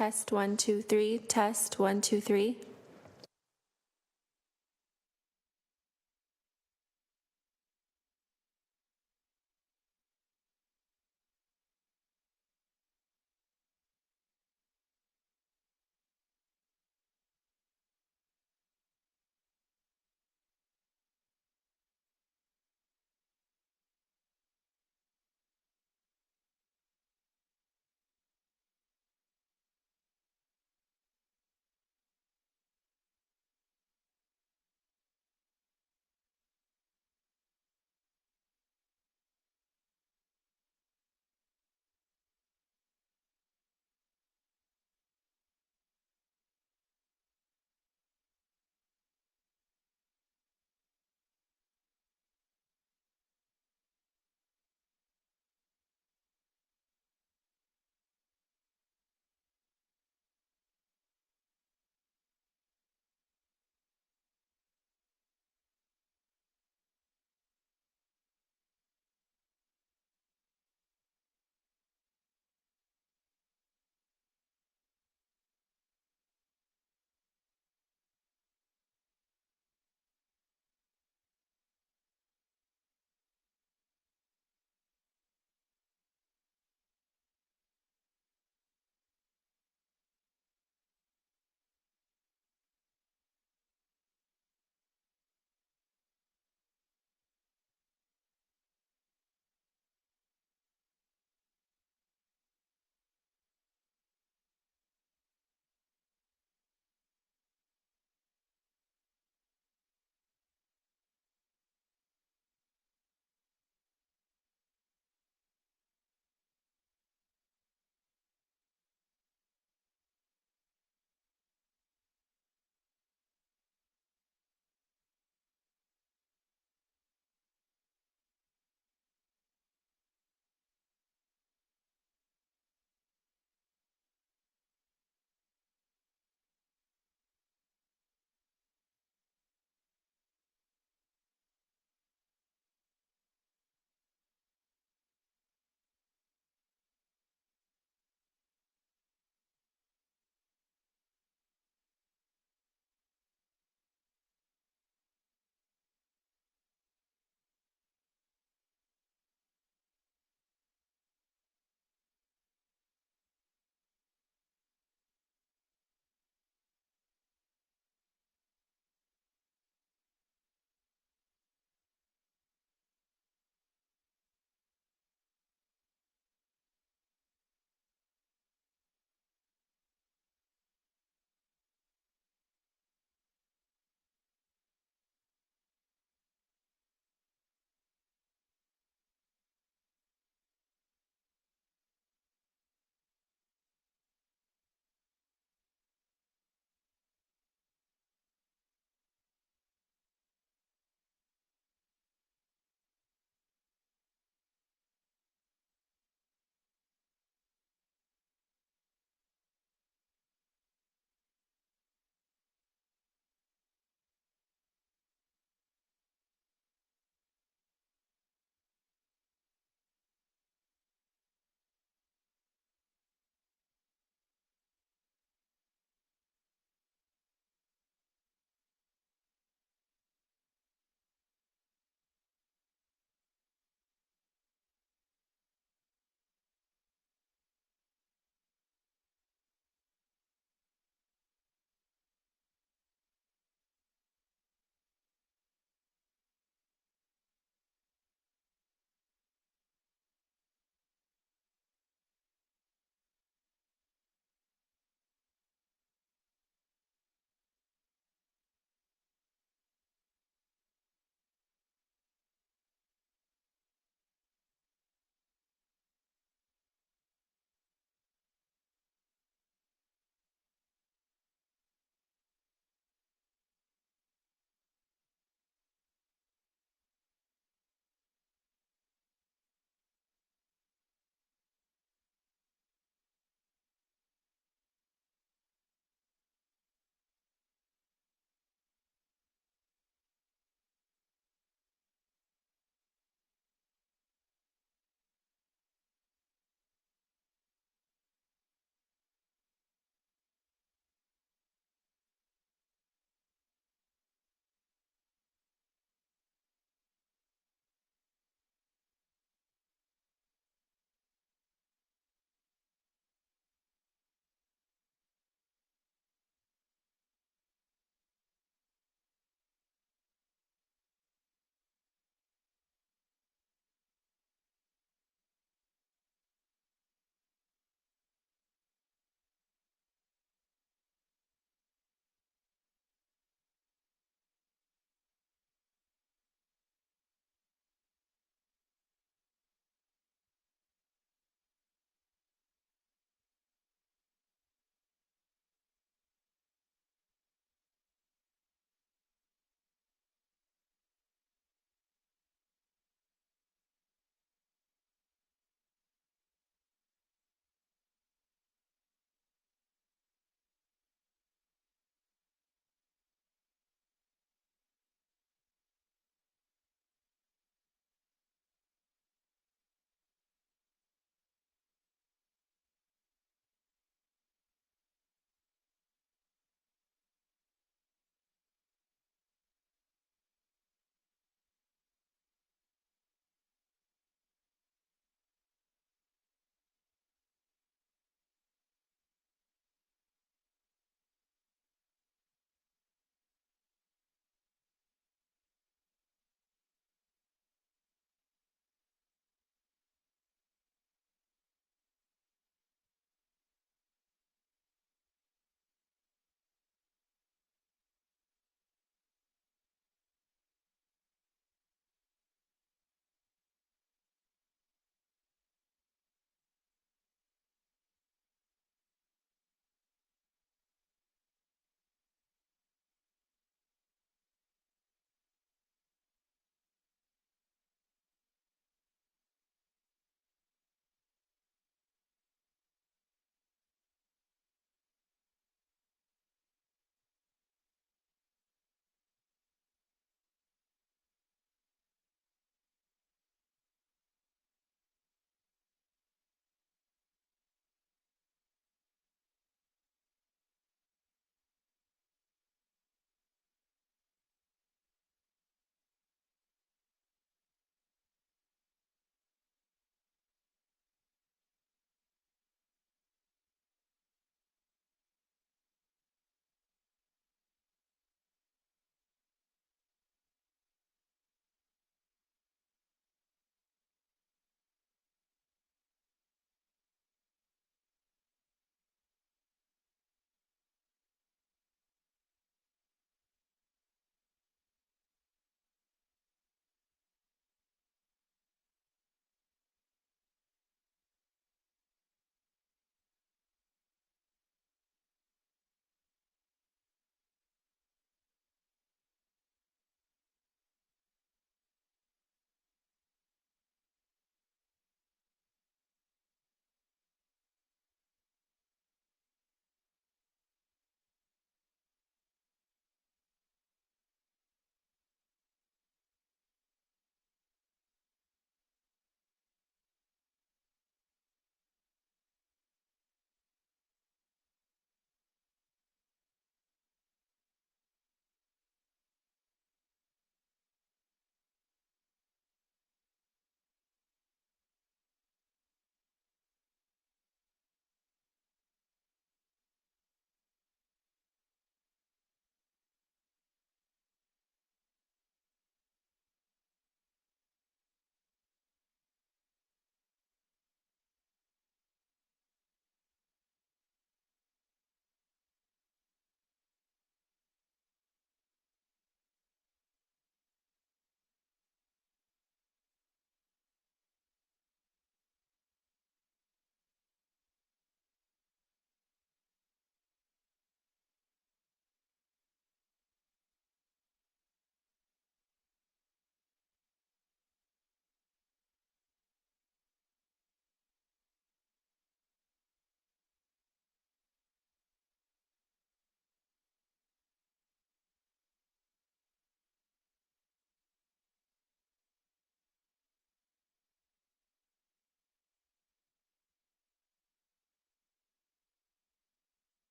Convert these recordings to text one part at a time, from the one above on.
Test 1, 2, 3. Test 1, 2, 3.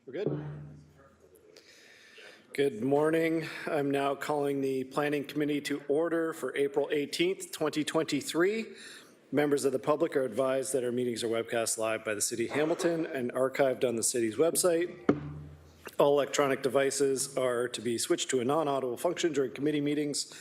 We're good? Good morning. I'm now calling the Planning Committee to order for April 18th, 2023. Members of the public are advised that our meetings are webcast live by the City of Hamilton and archived on the city's website. All electronic devices are to be switched to a non-audible function during committee meetings.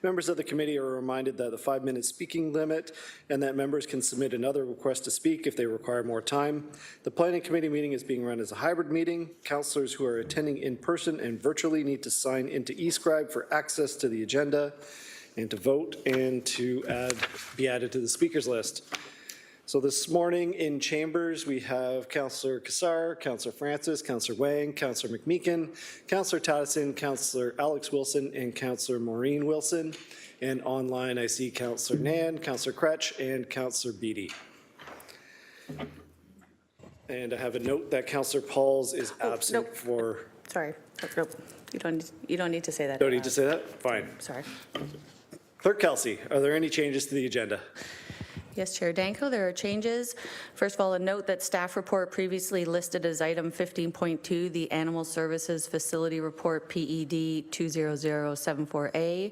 Members of the committee are reminded that the 5-minute speaking limit and that members can submit another request to speak if they require more time. The Planning Committee meeting is being run as a hybrid meeting. Councillors who are attending in person and virtually need to sign into eScribe for access to the agenda and to vote and to be added to the speakers list. So this morning in chambers, we have Councillor Cassar, Councillor Francis, Councillor Wang, Councillor McMeekin, Councillor Tattison, Councillor Alex Wilson, and Councillor Maureen Wilson. And online, I see Councillor Nan, Councillor Kretsch, and Councillor Beattie. And I have a note that Councillor Pauls is absent for... Sorry. Nope. You don't need to say that. Don't need to say that? Fine. Sorry. Clerk Kelsey, are there any changes to the agenda? Yes, Chair Danko, there are changes. First of all, a note that staff report previously listed as item 15.2, the Animal Services Facility Report PED 20074A,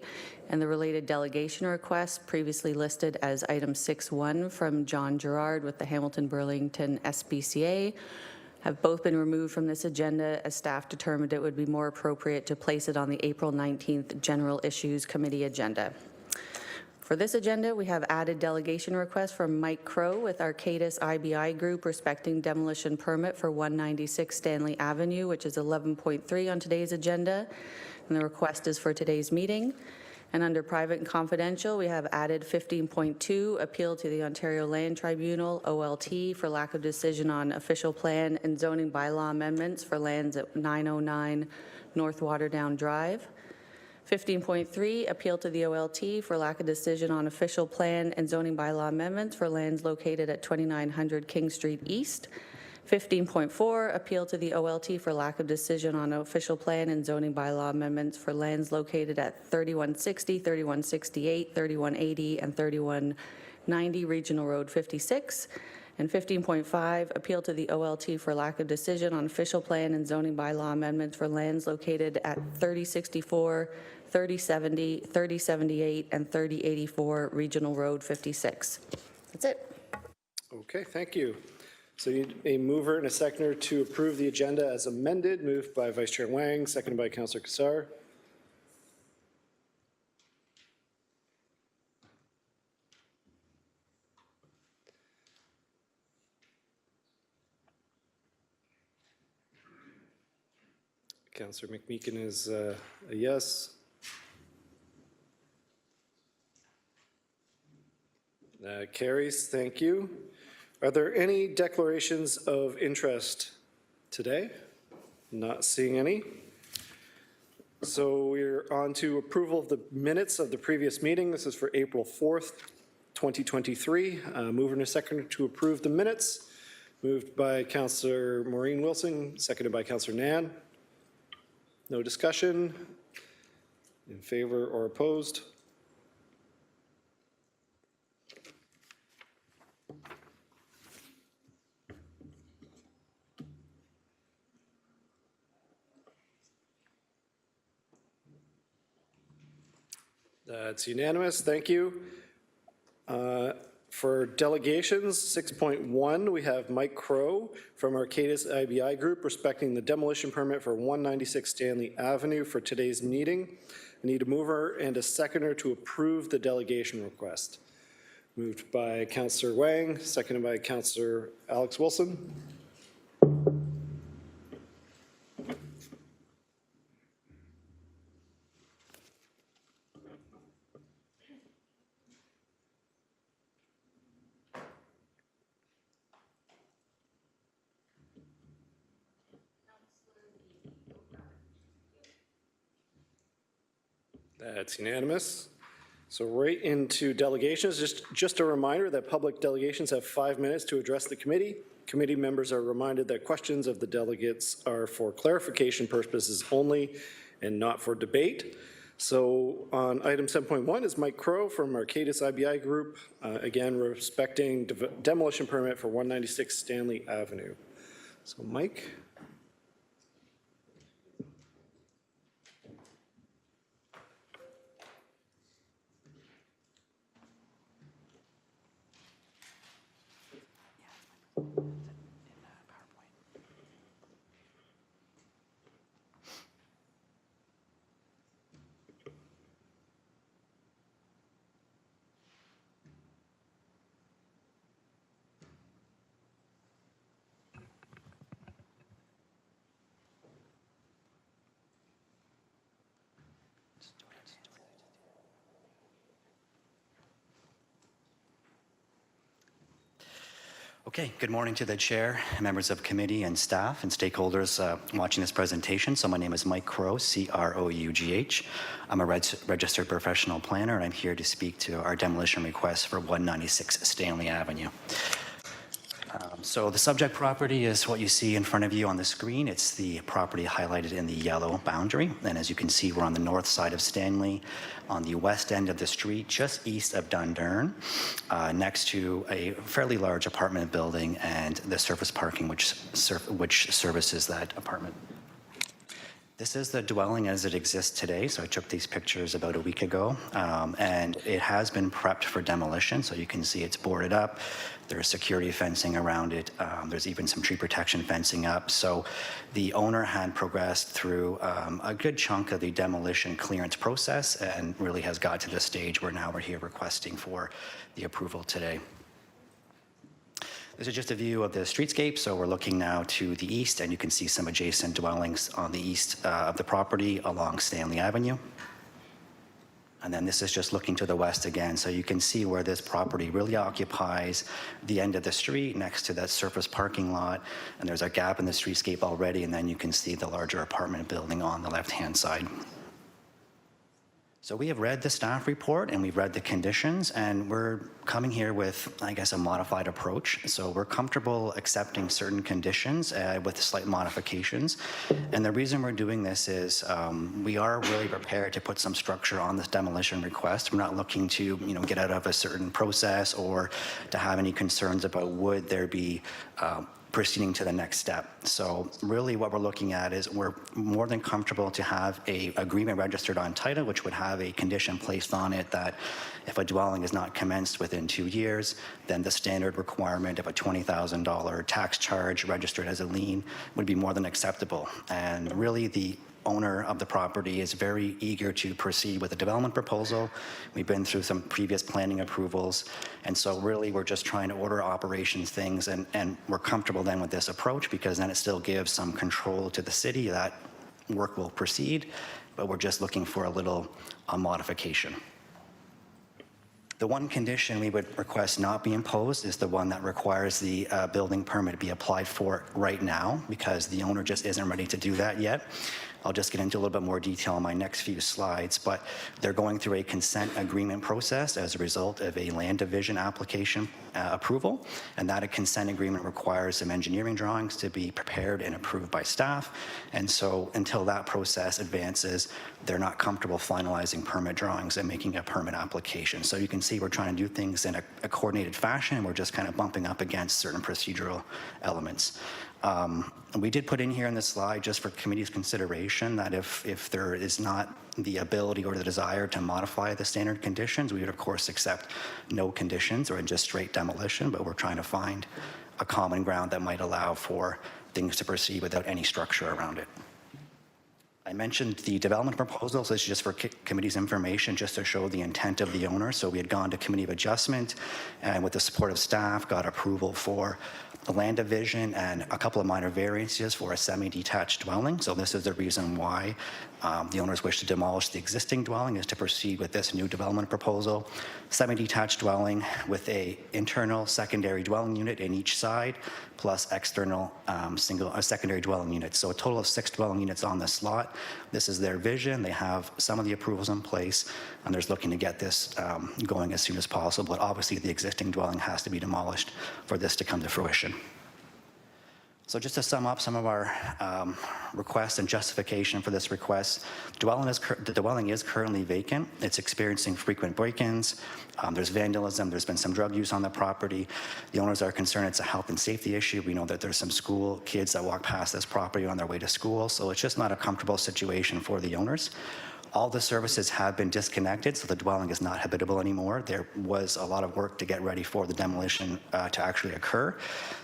and the related delegation request previously listed as item 6.1 from John Gerard with the Hamilton Burlington SPCA have both been removed from this agenda as staff determined it would be more appropriate to place it on the April 19th General Issues Committee agenda. For this agenda, we have added delegation requests from Mike Crow with Arcadis IBI Group respecting demolition permit for 196 Stanley Avenue, which is 11.3 on today's agenda, and the request is for today's meeting. And under private and confidential, we have added 15.2, appeal to the Ontario Land Tribunal, OLT, for lack of decision on official plan and zoning bylaw amendments for lands at 909 North Waterdown Drive. 15.3, appeal to the OLT for lack of decision on official plan and zoning bylaw amendments for lands located at 2900 King Street East. 15.4, appeal to the OLT for lack of decision on official plan and zoning bylaw amendments for lands located at 3160, 3168, 3180, and 3190 Regional Road 56. And 15.5, appeal to the OLT for lack of decision on official plan and zoning bylaw amendments for lands located at 3064, 3070, 3078, and 3084 Regional Road 56. That's it. Okay, thank you. So you need a mover and a seconder to approve the agenda as amended, moved by Vice Chair Wang, seconded by Councillor Cassar. Councillor McMeekin is a yes. Carries, thank you. Are there any declarations of interest today? Not seeing any. So we're on to approval of the minutes of the previous meeting. This is for April 4th, 2023. Mover and a seconder to approve the minutes. Moved by Councillor Maureen Wilson, seconded by Councillor Nan. No discussion. In favor or opposed? That's unanimous. Thank you. For delegations, 6.1, we have Mike Crow from Arcadis IBI Group respecting the demolition permit for 196 Stanley Avenue for today's meeting. I need a mover and a seconder to approve the delegation request. Moved by Councillor Wang, seconded by Councillor Alex Wilson. That's unanimous. So right into delegations. Just a reminder that public delegations have 5 minutes to address the committee. Committee members are reminded that questions of the delegates are for clarification purposes only and not for debate. So on item 7.1 is Mike Crow from Arcadis IBI Group, again respecting demolition permit for 196 Stanley Avenue. So Mike. Okay, good morning to the chair, members of committee and staff and stakeholders watching this presentation. So my name is Mike Crough, C-R-O-U-G-H. I'm a registered professional planner, and I'm here to speak to our demolition request for 196 Stanley Avenue. So the subject property is what you see in front of you on the screen. It's the property highlighted in the yellow boundary. And as you can see, we're on the north side of Stanley, on the west end of the street, just east of Dundurn, next to a fairly large apartment building and the surface parking which services that apartment. This is the dwelling as it exists today. So I took these pictures about a week ago, and it has been prepped for demolition. So you can see it's boarded up. There's security fencing around it. There's even some tree protection fencing up. So the owner had progressed through a good chunk of the demolition clearance process and really has got to the stage where now we're here requesting for the approval today. This is just a view of the streetscape. So we're looking now to the east, and you can see some adjacent dwellings on the east of the property along Stanley Avenue. And then this is just looking to the west again. So you can see where this property really occupies the end of the street next to that surface parking lot. And there's a gap in the streetscape already. And then you can see the larger apartment building on the left-hand side. So we have read the staff report and we've read the conditions, and we're coming here with, I guess, a modified approach. So we're comfortable accepting certain conditions with slight modifications. And the reason we're doing this is we are really prepared to put some structure on this demolition request. We're not looking to, get out of a certain process or to have any concerns about would there be proceeding to the next step. So really what we're looking at is we're more than comfortable to have a agreement registered on title, which would have a condition placed on it that if a dwelling is not commenced within 2 years, then the standard requirement of a $20,000 tax charge registered as a lien would be more than acceptable. And really the owner of the property is very eager to proceed with a development proposal. We've been through some previous planning approvals. And so really we're just trying to order operations things, and we're comfortable then with this approach because then it still gives some control to the city that work will proceed, but we're just looking for a little modification. The one condition we would request not be imposed is the one that requires the building permit be applied for right now, because the owner just isn't ready to do that yet. I'll just get into a little bit more detail in my next few slides, but they're going through a consent agreement process as a result of a land division application approval, and that a consent agreement requires some engineering drawings to be prepared and approved by staff. And so until that process advances, they're not comfortable finalizing permit drawings and making a permit application. So you can see we're trying to do things in a coordinated fashion, and we're just kind of bumping up against certain procedural elements. We did put in here in this slide, just for committee's consideration, that if there is not the ability or the desire to modify the standard conditions, we would of course accept no conditions or just straight demolition, but we're trying to find a common ground that might allow for things to proceed without any structure around it. I mentioned the development proposal, so this is just for committee's information, just to show the intent of the owner. So we had gone to committee of adjustment, and with the support of staff, got approval for the land division and a couple of minor variances for a semi-detached dwelling. So this is the reason why the owners wish to demolish the existing dwelling, is to proceed with this new development proposal. Semi-detached dwelling with a internal secondary dwelling unit in each side, plus external secondary dwelling units. So a total of 6 dwelling units on this lot. This is their vision. They have some of the approvals in place, and they're looking to get this going as soon as possible. But obviously the existing dwelling has to be demolished for this to come to fruition. So just to sum up some of our requests and justification for this request, the dwelling is currently vacant. It's experiencing frequent break-ins. There's vandalism. There's been some drug use on the property. The owners are concerned it's a health and safety issue. We know that there's some school kids that walk past this property on their way to school. So it's just not a comfortable situation for the owners. All the services have been disconnected, so the dwelling is not habitable anymore. There was a lot of work to get ready for the demolition to actually occur.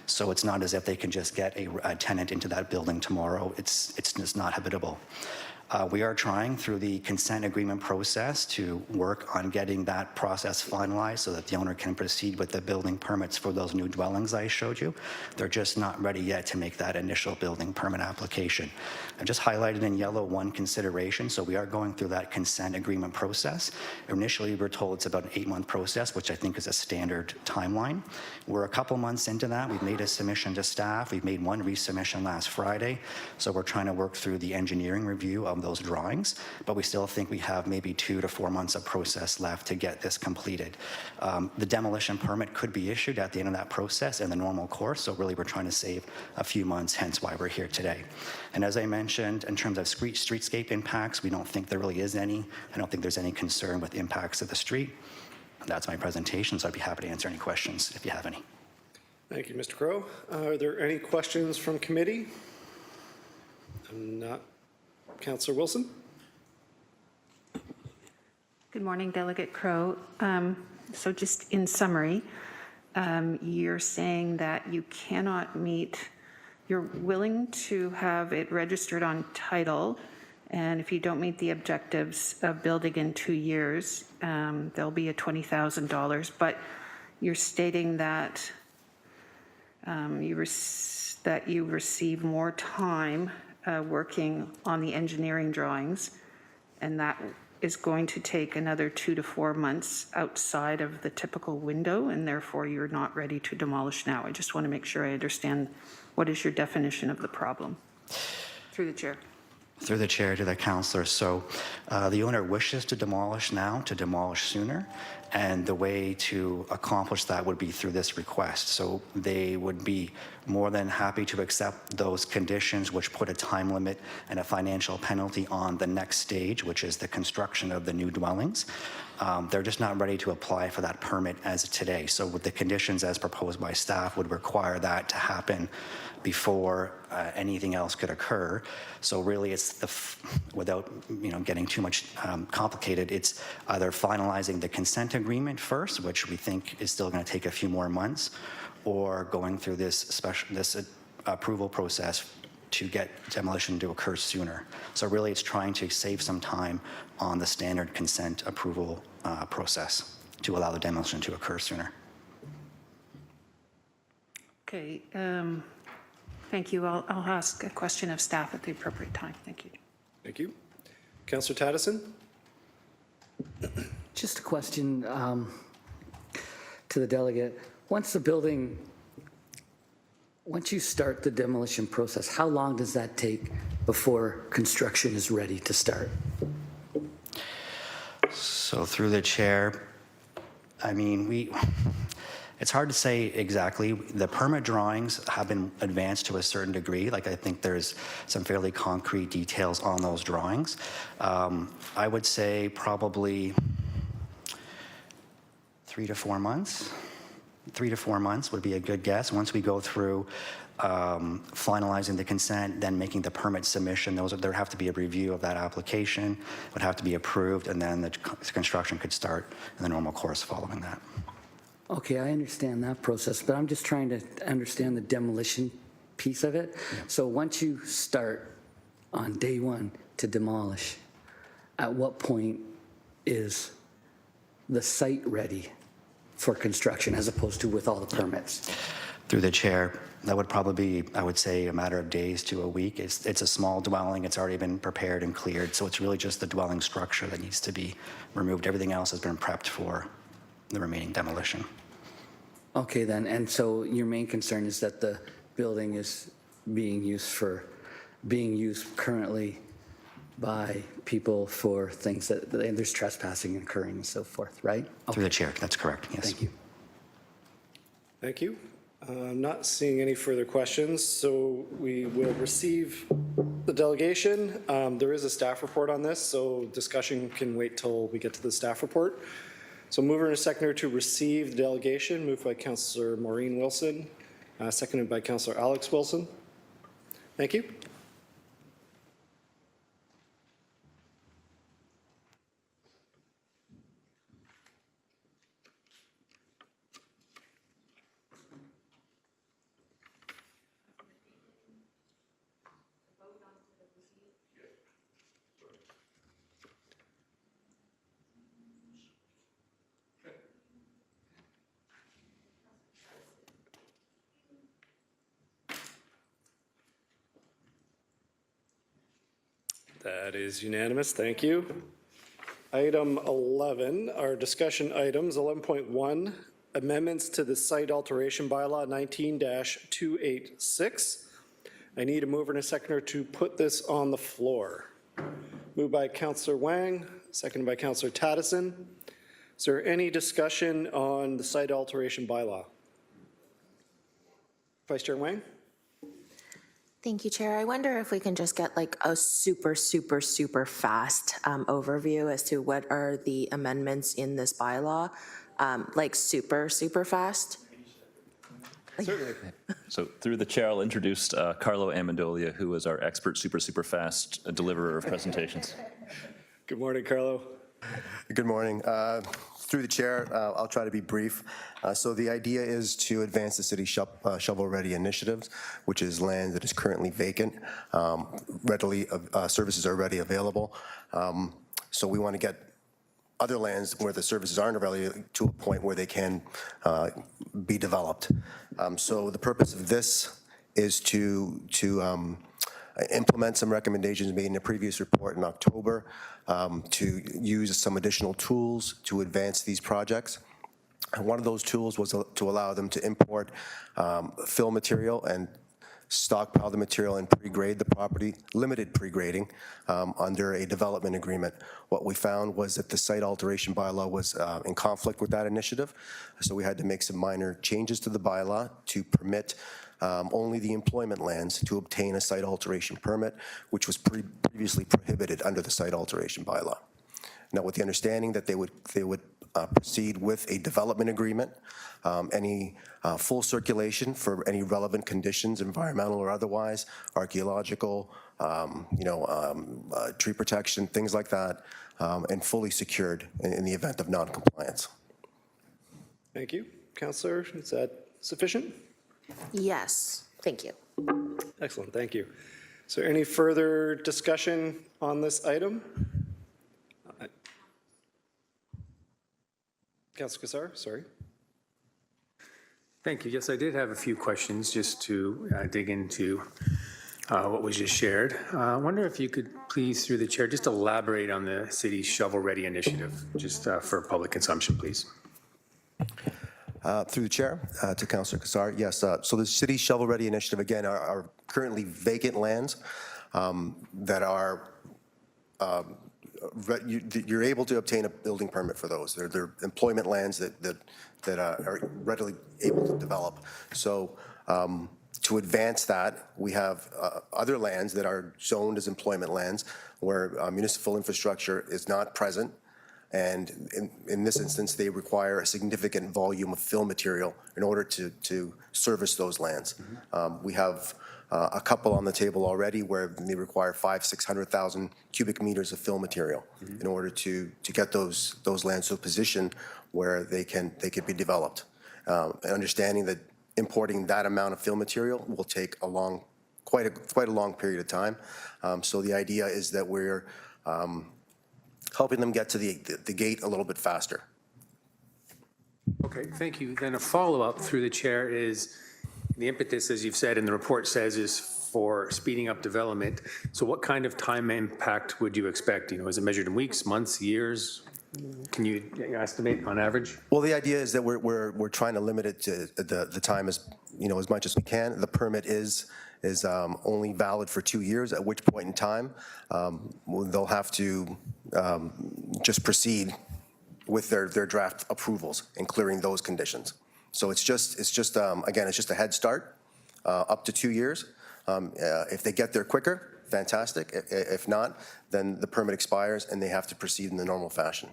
So it's not as if they can just get a tenant into that building tomorrow. It's just not habitable. We are trying through the consent agreement process to work on getting that process finalized so that the owner can proceed with the building permits for those new dwellings I showed you. They're just not ready yet to make that initial building permit application. I've just highlighted in yellow one consideration, so we are going through that consent agreement process. Initially, we're told it's about an 8-month process, which I think is a standard timeline. We're a couple months into that. We've made a submission to staff. We've made one resubmission last Friday, so we're trying to work through the engineering review of those drawings, but we still think we have maybe 2 to 4 months of process left to get this completed. The demolition permit could be issued at the end of that process in the normal course, so really we're trying to save a few months, hence why we're here today. And as I mentioned, in terms of streetscape impacts, we don't think there really is any. I don't think there's any concern with impacts of the street. That's my presentation, so I'd be happy to answer any questions if you have any. Thank you, Mr. Crow. Are there any questions from committee? Not. Councillor Wilson? Good morning, Delegate Crow. So just in summary, you're saying that you cannot meet, you're willing to have it registered on title, and if you don't meet the objectives of building in 2 years, there'll be a $20,000, but you're stating that you receive more time working on the engineering drawings, and that is going to take another 2 to 4 months outside of the typical window, and therefore you're not ready to demolish now. I just want to make sure I understand what is your definition of the problem. Through the chair. Through the chair to the councillor. So the owner wishes to demolish now, to demolish sooner, and the way to accomplish that would be through this request. So they would be more than happy to accept those conditions which put a time limit and a financial penalty on the next stage, which is the construction of the new dwellings. They're just not ready to apply for that permit as of today. So with the conditions as proposed by staff would require that to happen before anything else could occur. So really it's without getting too much complicated, it's either finalizing the consent agreement first, which we think is still going to take a few more months, or going through this approval process to get demolition to occur sooner. So really it's trying to save some time on the standard consent approval process to allow the demolition to occur sooner. Okay. Thank you. I'll ask a question of staff at the appropriate time. Thank you. Thank you. Councillor Taddison? Just a question to the delegate. Once you start the demolition process, how long does that take before construction is ready to start? So through the chair, I mean, it's hard to say exactly. The permit drawings have been advanced to a certain degree. Like I think there's some fairly concrete details on those drawings. I would say probably 3 to 4 months. 3 to 4 months would be a good guess. Once we go through finalizing the consent, then making the permit submission, there have to be a review of that application, would have to be approved, and then the construction could start in the normal course following that. Okay, I understand that process, but I'm just trying to understand the demolition piece of it. Yeah. So once you start on day one to demolish, at what point is the site ready for construction as opposed to with all the permits? Through the chair, that would probably be, I would say, a matter of days to a week. It's a small dwelling. It's already been prepared and cleared, so it's really just the dwelling structure that needs to be removed. Everything else has been prepped for the remaining demolition. Okay then, and so your main concern is that the building is being used currently by people for things that there's trespassing occurring and so forth, right? Okay. Through the chair, that's correct, yes. Thank you. Thank you. I'm not seeing any further questions, so we will receive the delegation. There is a staff report on this, so discussion can wait till we get to the staff report. So mover and a seconder to receive the delegation, moved by Councillor Maureen Wilson, seconded by Councillor Alex Wilson. Thank you. That is unanimous, thank you. Item 11, our discussion items, 11.1, amendments to the site alteration bylaw 19-286. I need a mover and a seconder to put this on the floor. Moved by Councillor Wang, seconded by Councillor Tattison. Is there any discussion on the site alteration bylaw? Vice Chair Wang? Thank you, Chair. I wonder if we can just get like a super fast overview as to what are the amendments in this bylaw, like super fast. Certainly. So through the chair, I'll introduce Carlo Amendolia, who is our expert super fast deliverer of presentations. Good morning, Carlo. Good morning. Through the chair, I'll try to be brief. So the idea is to advance the city shovel-ready initiatives, which is land that is currently vacant. Services are readily available. So we want to get other lands where the services aren't available to a point where they can be developed. So the purpose of this is to implement some recommendations made in a previous report in October to use some additional tools to advance these projects. And one of those tools was to allow them to import fill material and stockpile the material and pre-grade the property, limited pre-grading under a development agreement. What we found was that the site alteration bylaw was in conflict with that initiative, so we had to make some minor changes to the bylaw to permit only the employment lands to obtain a site alteration permit, which was previously prohibited under the site alteration bylaw. Now, with the understanding that they would proceed with a development agreement, any full circulation for any relevant conditions, environmental or otherwise, archaeological, tree protection, things like that, and fully secured in the event of non-compliance. Thank you. Councillor, is that sufficient? Yes, thank you. Excellent, thank you. Is there any further discussion on this item? Councillor Kassar, sorry. Thank you. Yes, I did have a few questions just to dig into what was just shared. I wonder if you could please, through the chair, just elaborate on the city's shovel-ready initiative, just for public consumption, please. Through the chair, to Councillor Kassar, yes. So the city's shovel-ready initiative, again, are currently vacant lands that are you're able to obtain a building permit for those. They're employment lands that are readily able to develop. So to advance that, we have other lands that are zoned as employment lands where municipal infrastructure is not present. And in this instance, they require a significant volume of fill material in order to service those lands. We have a couple on the table already where they require 500,000–600,000 cubic meters of fill material in order to get those lands to a position where they could be developed. And understanding that importing that amount of fill material will take quite a long period of time. So the idea is that we're helping them get to the gate a little bit faster. Okay, thank you. Then a follow-up through the chair is the impetus, as you've said, and the report says, is for speeding up development. So what kind of time impact would you expect? Is it measured in weeks, months, years? Can you estimate on average? Well, the idea is that we're trying to limit it to the time as much as we can. The permit is only valid for 2 years, at which point in time they'll have to just proceed with their draft approvals and clearing those conditions. So it's just again, it's just a head start up to 2 years. If they get there quicker, fantastic. If not, then the permit expires and they have to proceed in the normal fashion.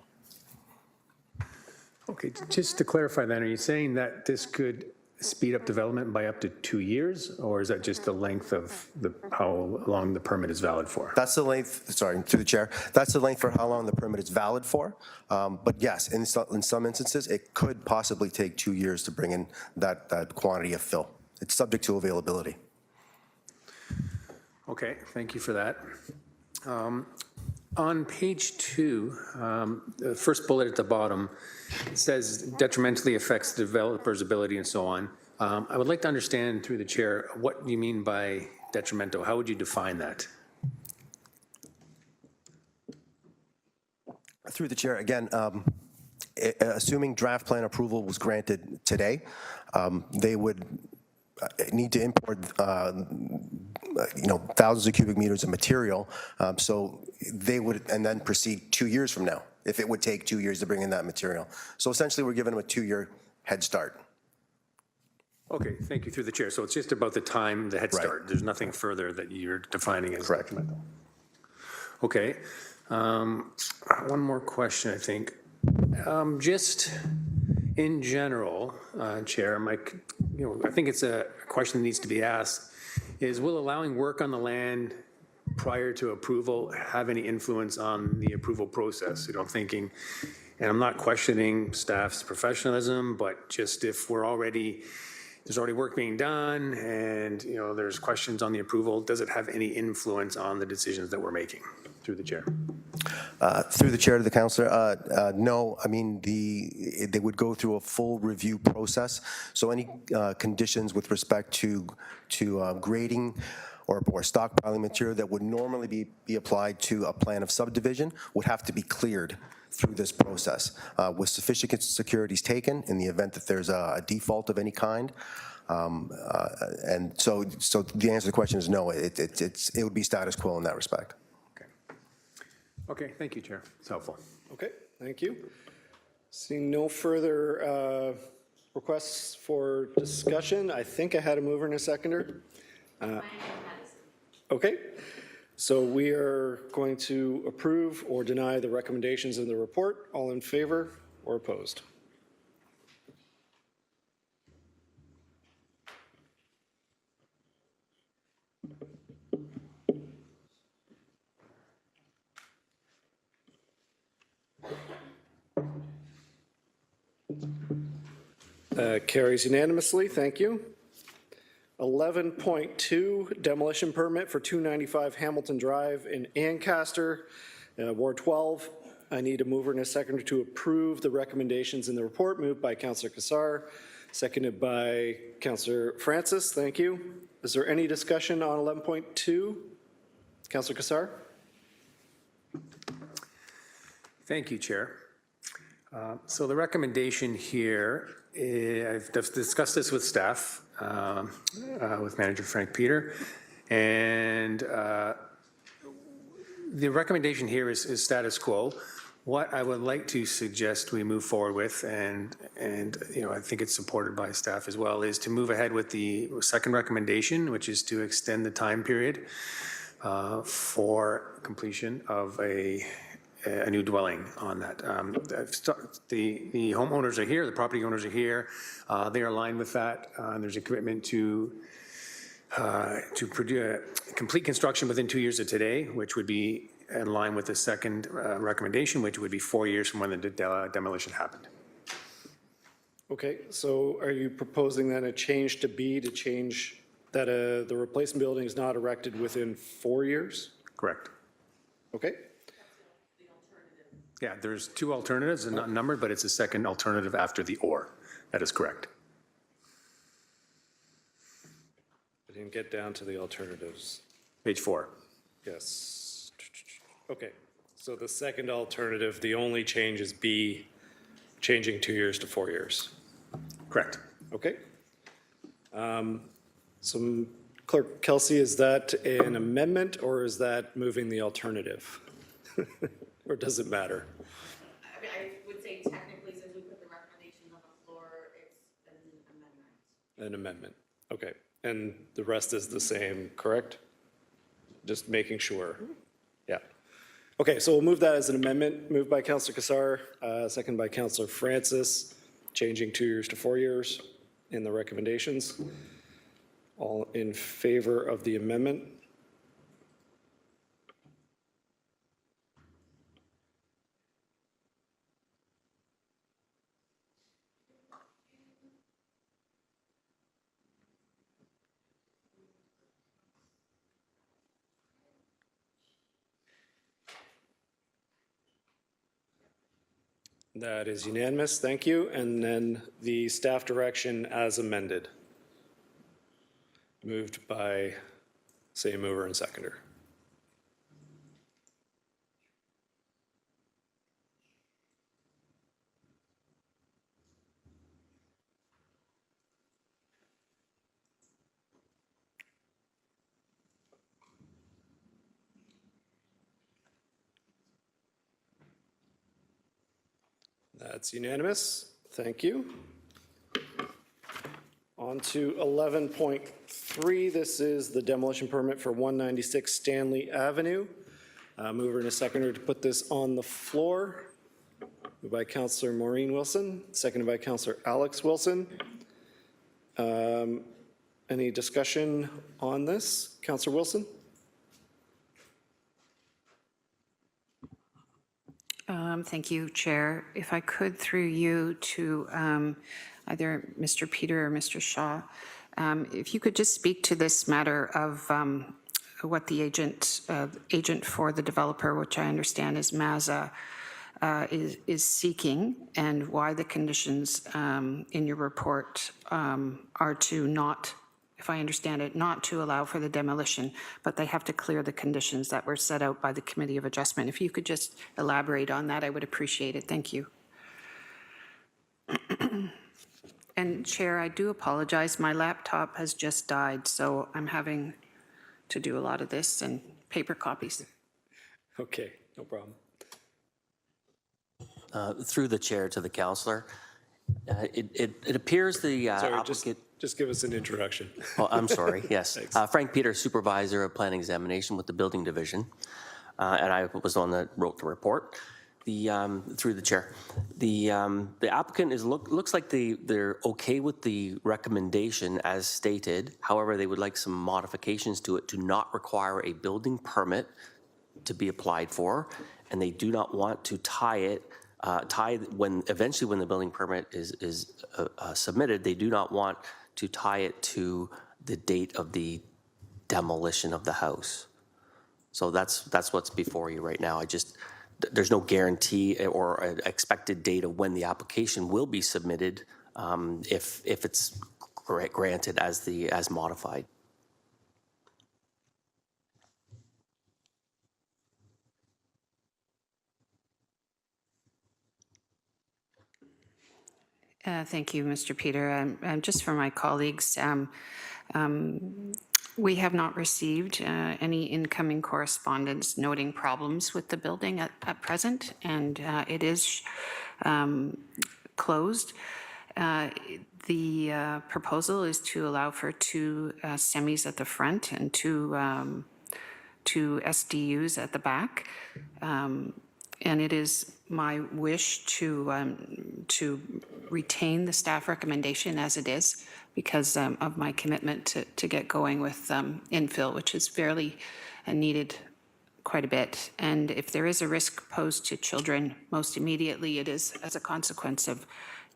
Okay, just to clarify then, are you saying that this could speed up development by up to 2 years, or is that just the length of how long the permit is valid for? That's the length, sorry, through the chair, that's the length for how long the permit is valid for. But yes, in some instances, it could possibly take 2 years to bring in that quantity of fill. It's subject to availability. Okay, thank you for that. On page 2, the first bullet at the bottom, it says detrimentally affects the developer's ability and so on. I would like to understand through the chair what you mean by detrimental. How would you define that? Through the chair, again, assuming draft plan approval was granted today, they would need to import, thousands of cubic meters of material. So they would, and then proceed 2 years from now, if it would take 2 years to bring in that material. So essentially, we're giving them a 2-year head start. Okay, thank you, through the chair. So it's just about the time, the head Right. start. There's nothing further that you're defining as Correct. detrimental. Okay. One more question, I think. Just in general, Chair, Mike, I think it's a question that needs to be asked, is will allowing work on the land prior to approval have any influence on the approval process? I'm thinking, and I'm not questioning staff's professionalism, but just if there's already work being done and, there's questions on the approval, does it have any influence on the decisions that we're making? Through the chair. Through the chair to the councillor, no. I mean, they would go through a full review process. So any conditions with respect to grading or stockpiling material that would normally be applied to a plan of subdivision would have to be cleared through this process with sufficient securities taken in the event that there's a default of any kind. And so the answer to the question is no. It would be status quo in that respect. Okay, thank you, Chair. It's helpful. Okay, thank you. Seeing no further requests for discussion, I think I had a mover and a seconder. Okay, so we are going to approve or deny the recommendations in the report. All in favor or opposed? Carries unanimously, thank you. 11.2, demolition permit for 295 Hamilton Drive in Ancaster, Ward 12. I need a mover and a seconder to approve the recommendations in the report. Moved by Councillor Cassar, seconded by Councillor Francis. Thank you. Is there any discussion on 11.2? Councillor Cassar? Thank you, Chair. So the recommendation here, I've discussed this with staff, with Manager Frank Peter, and the recommendation here is status quo. What I would like to suggest we move forward with, and I think it's supported by staff as well, is to move ahead with the second recommendation, which is to extend the time period for completion of a new dwelling on that. The homeowners are here, the property owners are here. They are aligned with that. And there's a commitment to produce complete construction within 2 years of today, which would be in line with the second recommendation, which would be 4 years from when the demolition happened. Okay, so are you proposing then a change to B to change that the replacement building is not erected within 4 years? Correct. Okay. Yeah, there's two alternatives and not numbered, but it's a second alternative after the or. That is correct. I didn't get down to the alternatives. Page 4. Yes. Okay, so the second alternative, the only change is B, changing 2 years to 4 years. Correct. Okay. So Clerk Kelsey, is that an amendment or is that moving the alternative? Or does it matter? I mean, I would say technically, since we put the recommendation on the floor, it's an amendment. An amendment, okay. And the rest is the same, correct? Just making sure. Yeah. Okay, so we'll move that as an amendment. Moved by Councillor Cassar, second by Councillor Francis, changing 2 years to 4 years in the recommendations. All in favor of the amendment? That is unanimous, thank you. And then the staff direction as amended. Moved by, say, mover and seconder. That's unanimous. Thank you. On to 11.3. This is the demolition permit for 196 Stanley Avenue. Mover and a seconder to put this on the floor. Moved by Councillor Maureen Wilson, seconded by Councillor Alex Wilson. Any discussion on this? Councillor Wilson? Thank you, Chair. If I could, through you, to either Mr. Peter or Mr. Shaw, if you could just speak to this matter of what the agent for the developer, which I understand is Mazza, is seeking, and why the conditions in your report are to not, if I understand it, not to allow for the demolition, but they have to clear the conditions that were set out by the Committee of Adjustment. If you could just elaborate on that, I would appreciate it. Thank you. And Chair, I do apologize. My laptop has just died, so I'm having to do a lot of this and paper copies. Okay, no problem. Through the chair to the councillor, it appears the Sorry, applicant. just give us an introduction. Oh, I'm sorry, yes. Thanks. Frank Peter, Supervisor of Planning Examination with the Building Division, and I was the one that wrote the report. Through the chair, the applicant looks like they're okay with the recommendation as stated. However, they would like some modifications to it to not require a building permit to be applied for, and they do not want to tie when the building permit is submitted. They do not want to tie it to the date of the demolition of the house. So that's what's before you right now. There's no guarantee or an expected date of when the application will be submitted if it's granted as modified. Thank you, Mr. Peter. And just for my colleagues, we have not received any incoming correspondence noting problems with the building at present, and it is closed. The proposal is to allow for 2 semis at the front and 2 SDUs at the back. And it is my wish to retain the staff recommendation as it is, because of my commitment to get going with infill, which is fairly needed quite a bit. And if there is a risk posed to children, most immediately it is as a consequence of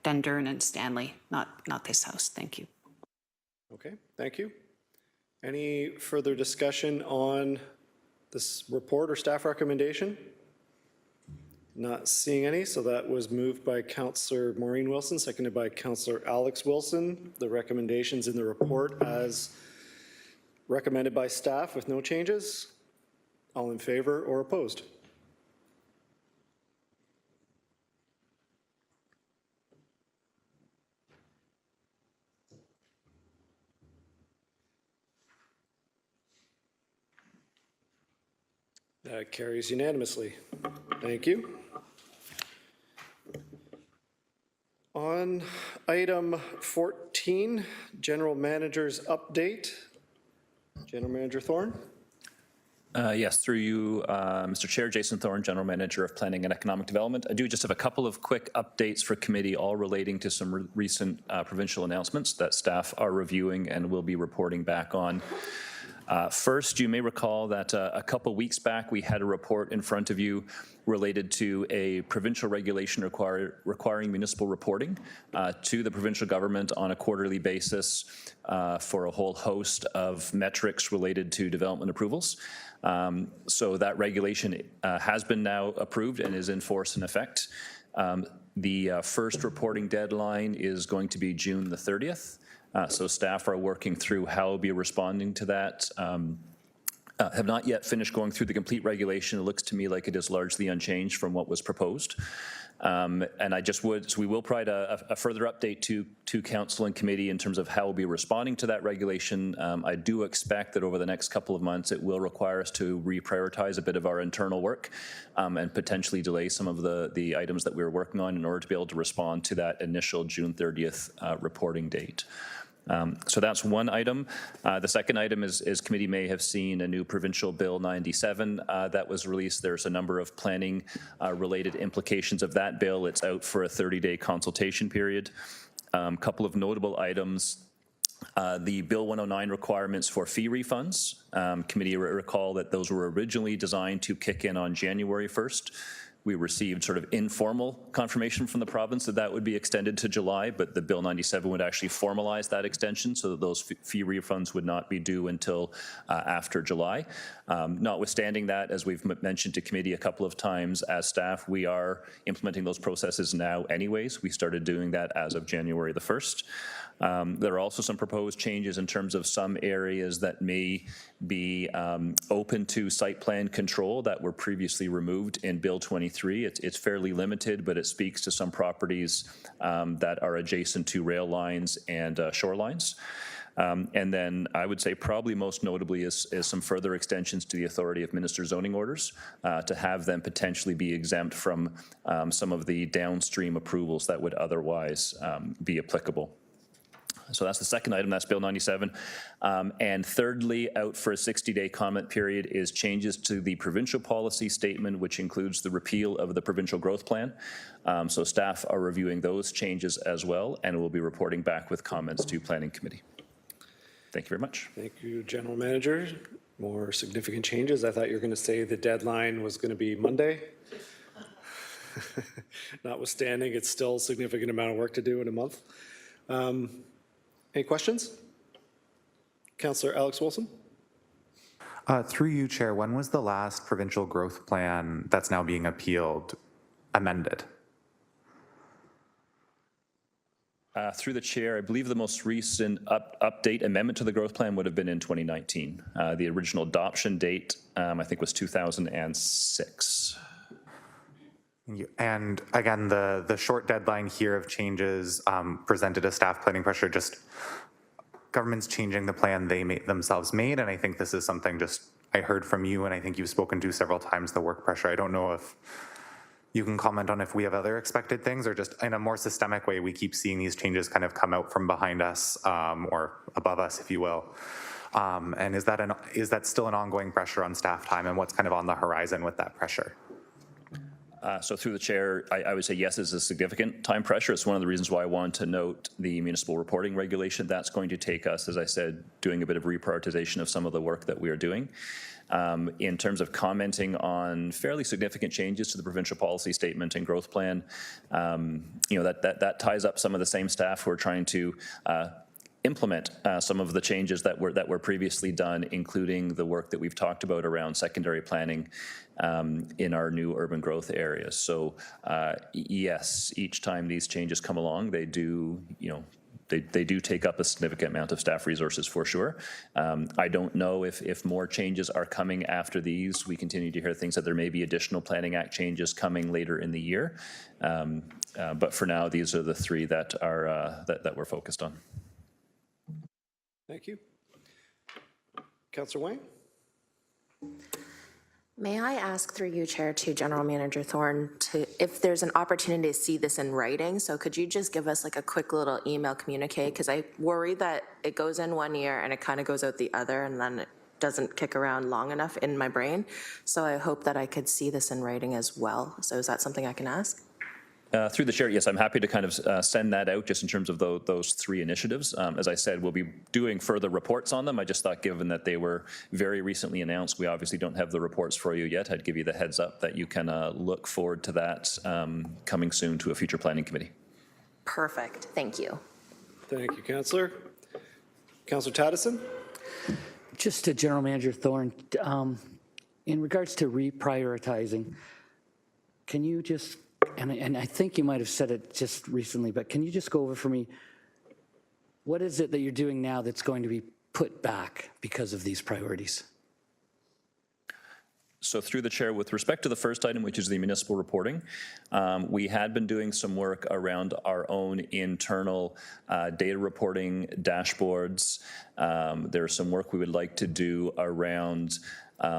Dundurn and Stanley, not this house. Thank you. Okay, thank you. Any further discussion on this report or staff recommendation? Not seeing any, so that was moved by Councillor Maureen Wilson, seconded by Councillor Alex Wilson. The recommendations in the report as recommended by staff with no changes. All in favor or opposed? That carries unanimously. Thank you. On item 14, General Manager's update. General Manager Thorne. Yes, through you, Mr. Chair, Jason Thorne, General Manager of Planning and Economic Development. I do just have a couple of quick updates for committee, all relating to some recent provincial announcements that staff are reviewing and will be reporting back on. First, you may recall that a couple weeks back we had a report in front of you related to a provincial regulation requiring municipal reporting to the provincial government on a quarterly basis for a whole host of metrics related to development approvals. So that regulation has been now approved and is in force and effect. The first reporting deadline is going to be June the 30th. So staff are working through how we'll be responding to that. Have not yet finished going through the complete regulation. It looks to me like it is largely unchanged from what was proposed. And I just would, so we will provide a further update to council and committee in terms of how we'll be responding to that regulation. I do expect that over the next couple of months, it will require us to reprioritize a bit of our internal work and potentially delay some of the items that we were working on in order to be able to respond to that initial June 30th reporting date. So that's one item. The second item is committee may have seen a new provincial bill 97 that was released. There's a number of planning related implications of that bill. It's out for a 30-day consultation period. Couple of notable items. The Bill 109 requirements for fee refunds. Committee recall that those were originally designed to kick in on January 1st. We received sort of informal confirmation from the province that that would be extended to July, but the Bill 97 would actually formalize that extension so that those fee refunds would not be due until after July. Notwithstanding that, as we've mentioned to committee a couple of times, as staff, we are implementing those processes now anyways. We started doing that as of January the 1st. There are also some proposed changes in terms of some areas that may be open to site plan control that were previously removed in Bill 23. It's fairly limited, but it speaks to some properties that are adjacent to rail lines and shorelines. And then I would say probably most notably is some further extensions to the authority of minister zoning orders to have them potentially be exempt from some of the downstream approvals that would otherwise be applicable. So that's the second item, that's Bill 97. And thirdly, out for a 60-day comment period is changes to the provincial policy statement, which includes the repeal of the provincial growth plan. So staff are reviewing those changes as well, and will be reporting back with comments to Planning Committee. Thank you very much. Thank you, General Manager. More significant changes. I thought you were going to say the deadline was going to be Monday. Notwithstanding, it's still a significant amount of work to do in a month. Any questions? Councillor Alex Wilson. Through you, Chair, when was the last provincial growth plan that's now being appealed amended? Through the chair, I believe the most recent update amendment to the growth plan would have been in 2019. The original adoption date, I think, was 2006. And again, the short deadline here of changes presented as staff planning pressure, just government's changing the plan they themselves made. And I think this is something just I heard from you, and I think you've spoken to several times, the work pressure. I don't know if you can comment on if we have other expected things, or just in a more systemic way, we keep seeing these changes kind of come out from behind us or above us, if you will. And is that still an ongoing pressure on staff time, and what's kind of on the horizon with that pressure? So through the chair, I would say yes, it's a significant time pressure. It's one of the reasons why I wanted to note the municipal reporting regulation. That's going to take us, as I said, doing a bit of reprioritization of some of the work that we are doing. In terms of commenting on fairly significant changes to the provincial policy statement and growth plan, that ties up some of the same staff who are trying to implement some of the changes that were previously done, including the work that we've talked about around secondary planning in our new urban growth areas. So yes, each time these changes come along, they do, they do take up a significant amount of staff resources for sure. I don't know if more changes are coming after these. We continue to hear things that there may be additional Planning Act changes coming later in the year. But for now, these are the three that are that we're focused on. Thank you. Councillor Wang. May I ask through you, Chair, to General Manager Thorne, if there's an opportunity to see this in writing? So could you just give us like a quick little email communique? Because I worry that it goes in one ear and it kind of goes out the other, and then it doesn't kick around long enough in my brain. So I hope that I could see this in writing as well. So is that something I can ask? Through the chair, yes, I'm happy to kind of send that out just in terms of those three initiatives. As I said, we'll be doing further reports on them. I just thought, given that they were very recently announced, we obviously don't have the reports for you yet. I'd give you the heads up that you can look forward to that coming soon to a future planning committee. Perfect. Thank you. Thank you, Councillor. Councillor Taddison. Just to General Manager Thorne, in regards to reprioritizing, can you just, and I think you might have said it just recently, but can you just go over for me, what is it that you're doing now that's going to be put back because of these priorities? So through the chair, with respect to the first item, which is the municipal reporting, we had been doing some work around our own internal data reporting dashboards. There's some work we would like to do around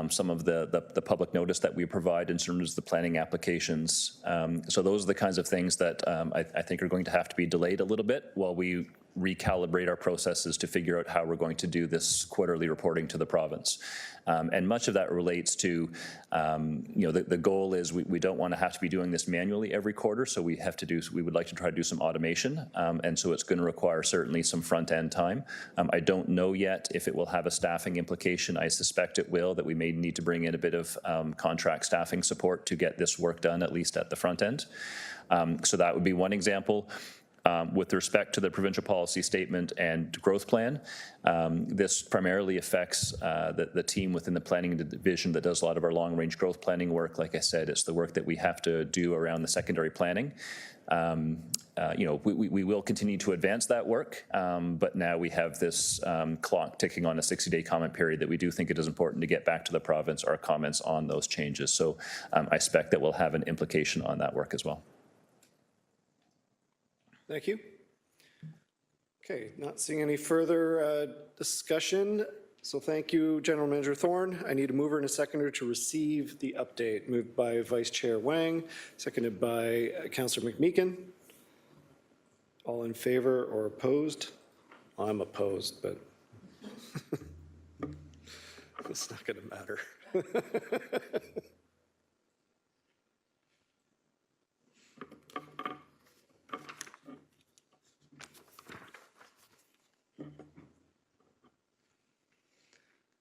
some of the public notice that we provide in terms of the planning applications. So those are the kinds of things that I think are going to have to be delayed a little bit while we recalibrate our processes to figure out how we're going to do this quarterly reporting to the province. And much of that relates to, the goal is we don't want to have to be doing this manually every quarter, so we would like to try to do some automation, and so it's going to require certainly some front-end time. I don't know yet if it will have a staffing implication. I suspect it will, that we may need to bring in a bit of contract staffing support to get this work done, at least at the front end. So that would be one example. With respect to the provincial policy statement and growth plan, this primarily affects the team within the planning division that does a lot of our long-range growth planning work. Like I said, it's the work that we have to do around the secondary planning. We will continue to advance that work, but now we have this clock ticking on a 60-day comment period that we do think it is important to get back to the province our comments on those changes. So I expect that we'll have an implication on that work as well. Thank you. Okay, not seeing any further discussion. So thank you, General Manager Thorne. I need a mover and a seconder to receive the update. Moved by Vice Chair Wang, seconded by Councillor McMeekin. All in favor or opposed? I'm opposed, but it's not going to matter.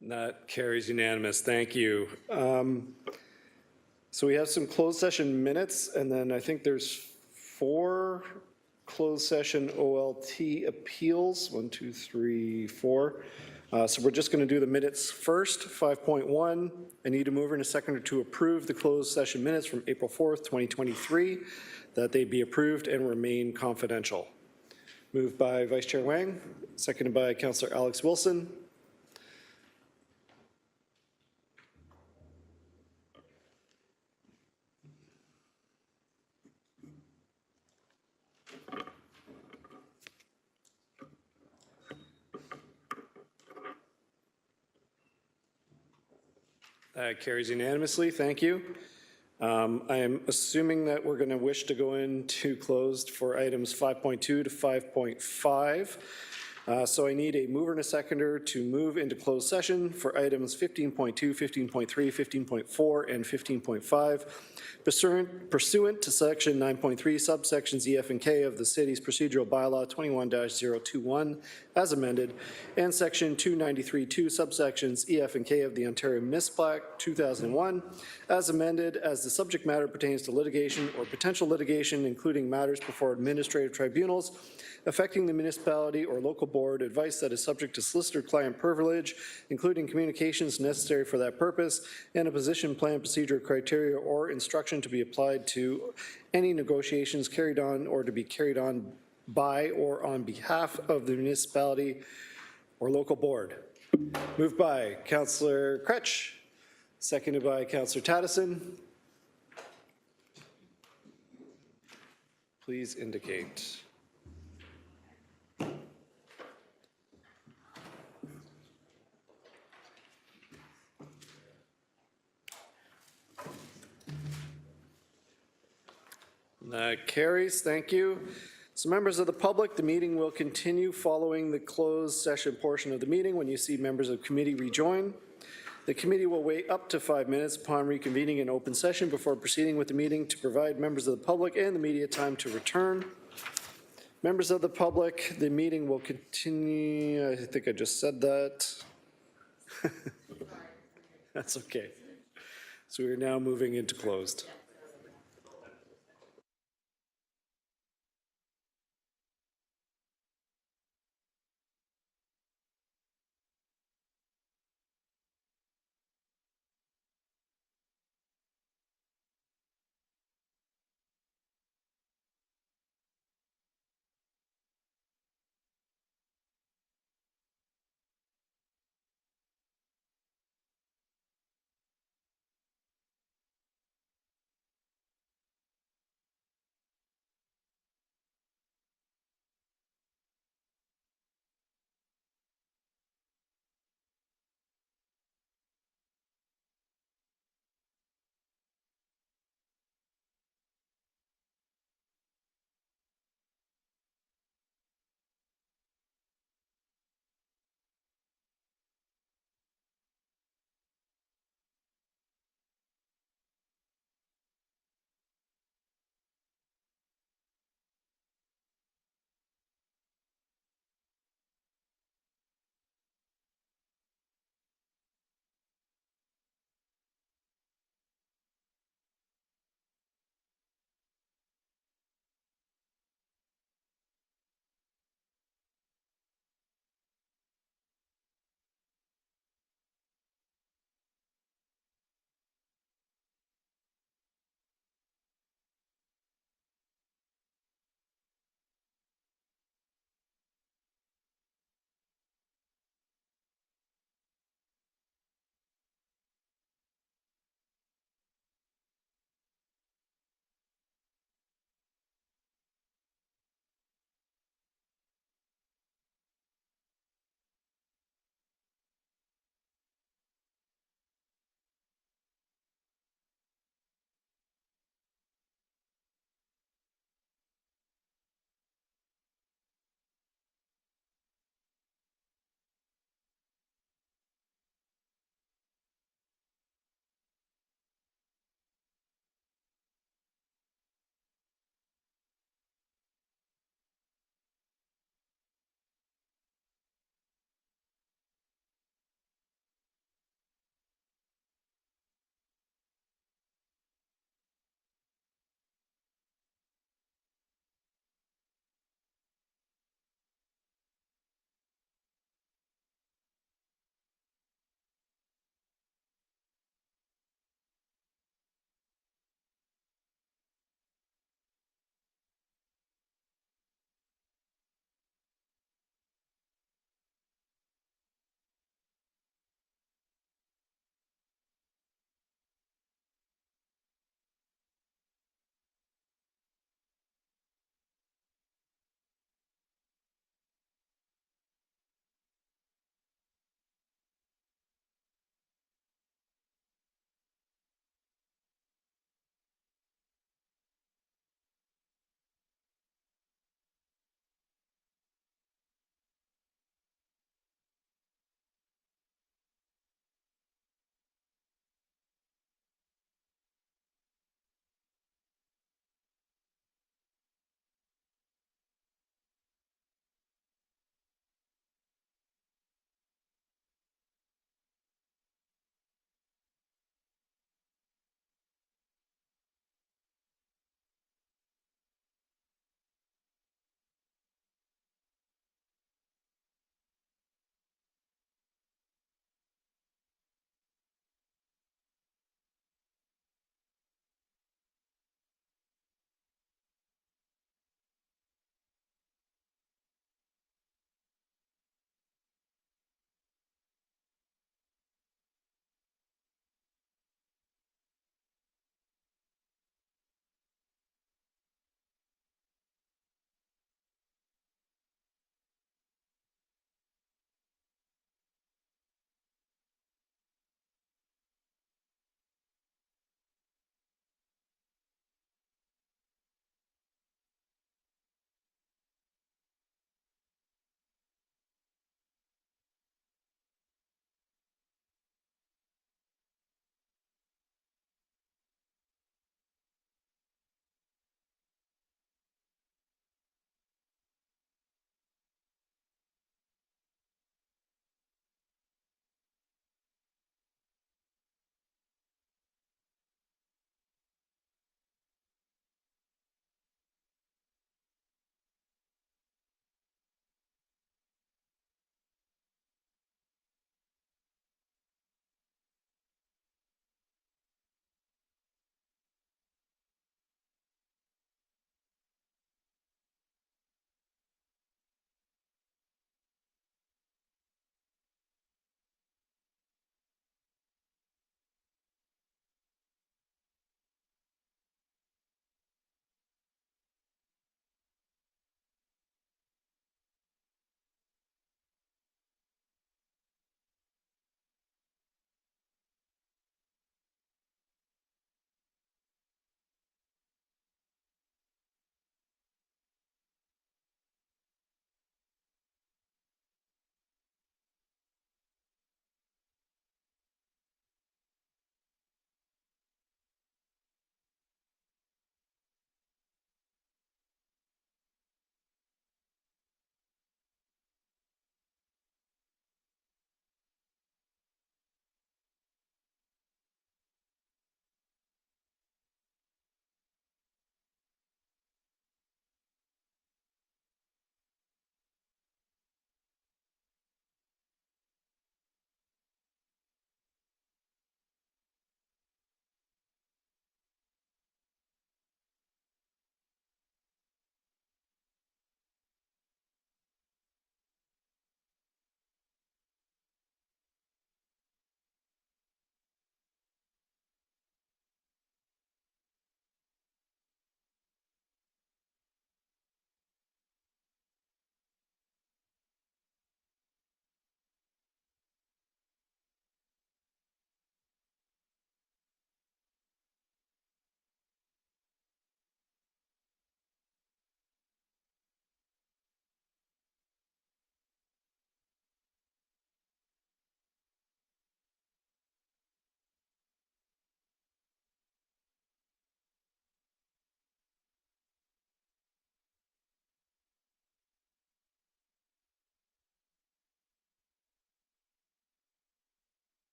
That carries unanimous. Thank you. So we have some closed session minutes, and then I think there's 4 closed session OLT appeals. 1, 2, 3, 4. So we're just going to do the minutes first. 5.1, I need a mover and a seconder to approve the closed session minutes from April 4th, 2023, that they be approved and remain confidential. Moved by Vice Chair Wang, seconded by Councillor Alex Wilson. That carries unanimously. Thank you. I am assuming that we're going to wish to go into closed for items 5.2 to 5.5. So I need a mover and a seconder to move into closed session for items 15.2, 15.3, 15.4, and 15.5. Pursuant to section 9.3, subsections E, F, and K of the city's procedural bylaw 21-021 as amended, and section 293.2, subsections E, F, and K of the Ontario Municipal Act 2001 as amended, as the subject matter pertains to litigation or potential litigation, including matters before administrative tribunals affecting the municipality or local board, advice that is subject to solicitor-client privilege, including communications necessary for that purpose, and a position, plan, procedure, criteria, or instruction to be applied to any negotiations carried on or to be carried on by or on behalf of the municipality or local board. Moved by Councillor Kretsch, seconded by Councillor Tattison. Please indicate. That carries. Thank you. So members of the public, the meeting will continue following the closed session portion of the meeting. When you see members of the committee rejoin, the committee will wait up to 5 minutes upon reconvening in open session before proceeding with the meeting to provide members of the public and the media time to return. Members of the public, the meeting will continue. I think I just said that. That's okay. So we are now moving into closed.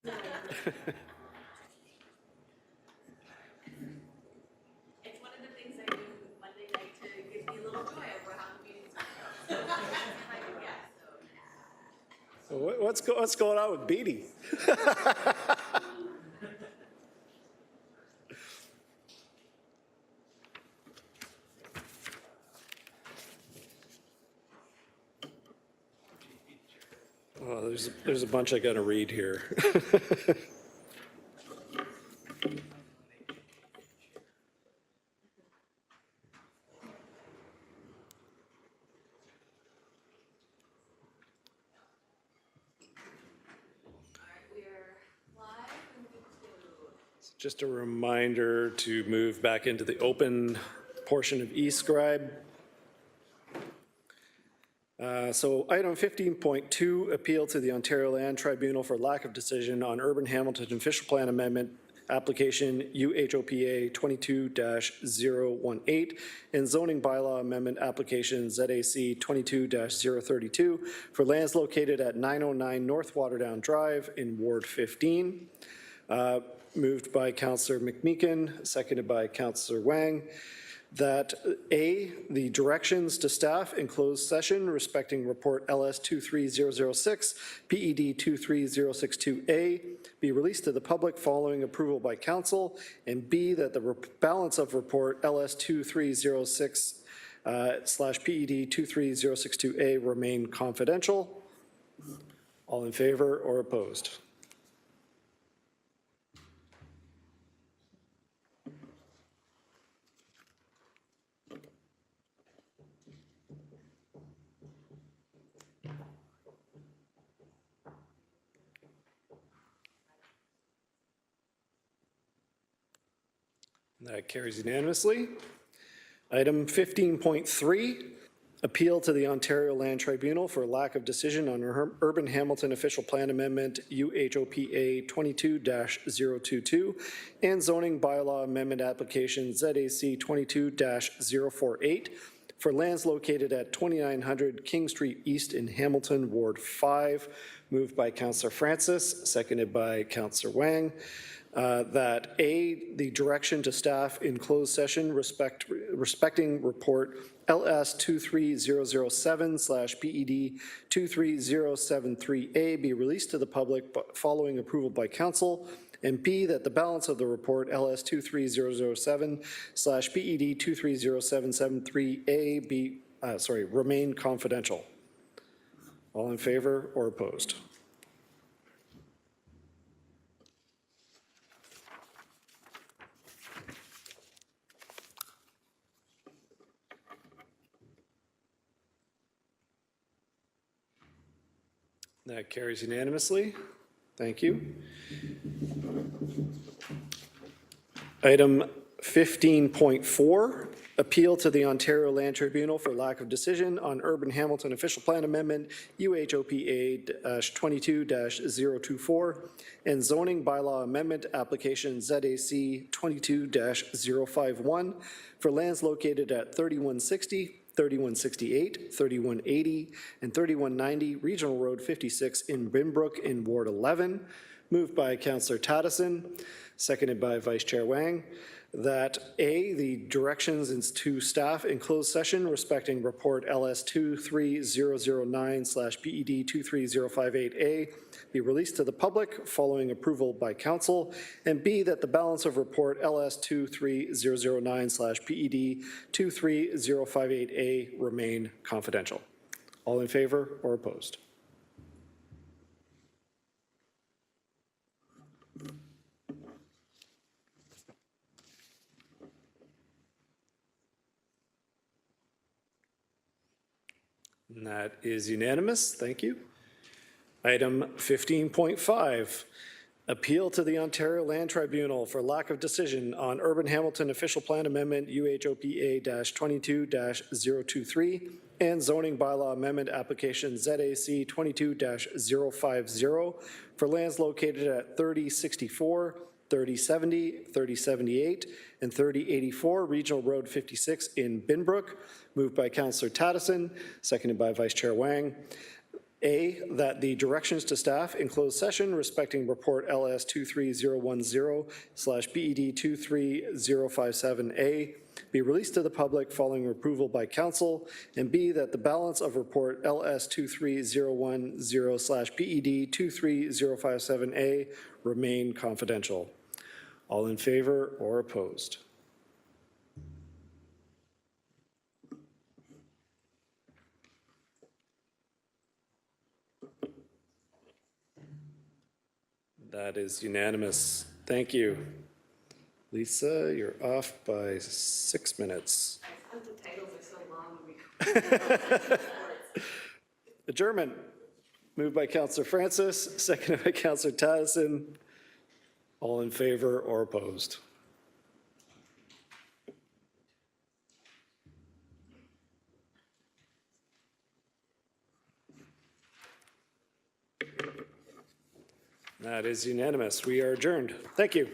It's one of the things I do Monday night to give me a little joy over how the meetings go. So what's going on with Beatty? Oh, there's a bunch I got to read here. Just a reminder to move back into the open portion of eScribe. So item 15.2, appeal to the Ontario Land Tribunal for lack of decision on Urban Hamilton Official Plan Amendment application UHOPA 22-018 and zoning bylaw amendment application ZAC 22-032 for lands located at 909 North Waterdown Drive in Ward 15. Moved by Councillor McMeekin, seconded by Councillor Wang, that A, the directions to staff in closed session respecting report LS 23006, PED 23062A be released to the public following approval by council, and B, that the balance of report LS 2306 /PED 23062A remain confidential. All in favor or opposed? That carries unanimously. Item 15.3, appeal to the Ontario Land Tribunal for lack of decision on Urban Hamilton Official Plan Amendment UHOPA 22-022 and zoning bylaw amendment application ZAC 22-048 for lands located at 2900 King Street East in Hamilton, Ward 5, moved by Councillor Francis, seconded by Councillor Wang. That A, the direction to staff in closed session respecting report LS 23007 /PED 23073A be released to the public following approval by council, and B, that the balance of the report LS 23007 /PED 230773A be, remain confidential. All in favor or opposed? That carries unanimously. Thank you. Item 15.4, appeal to the Ontario Land Tribunal for lack of decision on Urban Hamilton Official Plan Amendment UHOPA-22-024 and zoning bylaw amendment application ZAC 22-051 for lands located at 3160, 3168, 3180, and 3190 Regional Road 56 in Binbrook in Ward 11, moved by Councillor Tattison, seconded by Vice Chair Wang, that A, the directions to staff in closed session respecting report LS 23009 /PED 23058A be released to the public following approval by council, and B, that the balance of report LS 23009 /PED 23058A remain confidential. All in favor or opposed? And that is unanimous. Thank you. Item 15.5, appeal to the Ontario Land Tribunal for lack of decision on Urban Hamilton Official Plan Amendment UHOPA-22-023 and zoning bylaw amendment application ZAC 22-050 for lands located at 3064, 3070, 3078, and 3084 Regional Road 56 in Binbrook, moved by Councillor Tattison, seconded by Vice Chair Wang. A, that the directions to staff in closed session respecting report LS 23010/BED 23057A be released to the public following approval by council, and B, that the balance of report LS 23010/BED 23057A remain confidential. All in favor or opposed? That is unanimous. Thank you. Lisa, you're off by 6 minutes. The titles are so long. Adjournment. Moved by Councillor Francis, seconded by Councillor Taddison. All in favor or opposed? That is unanimous. We are adjourned. Thank you.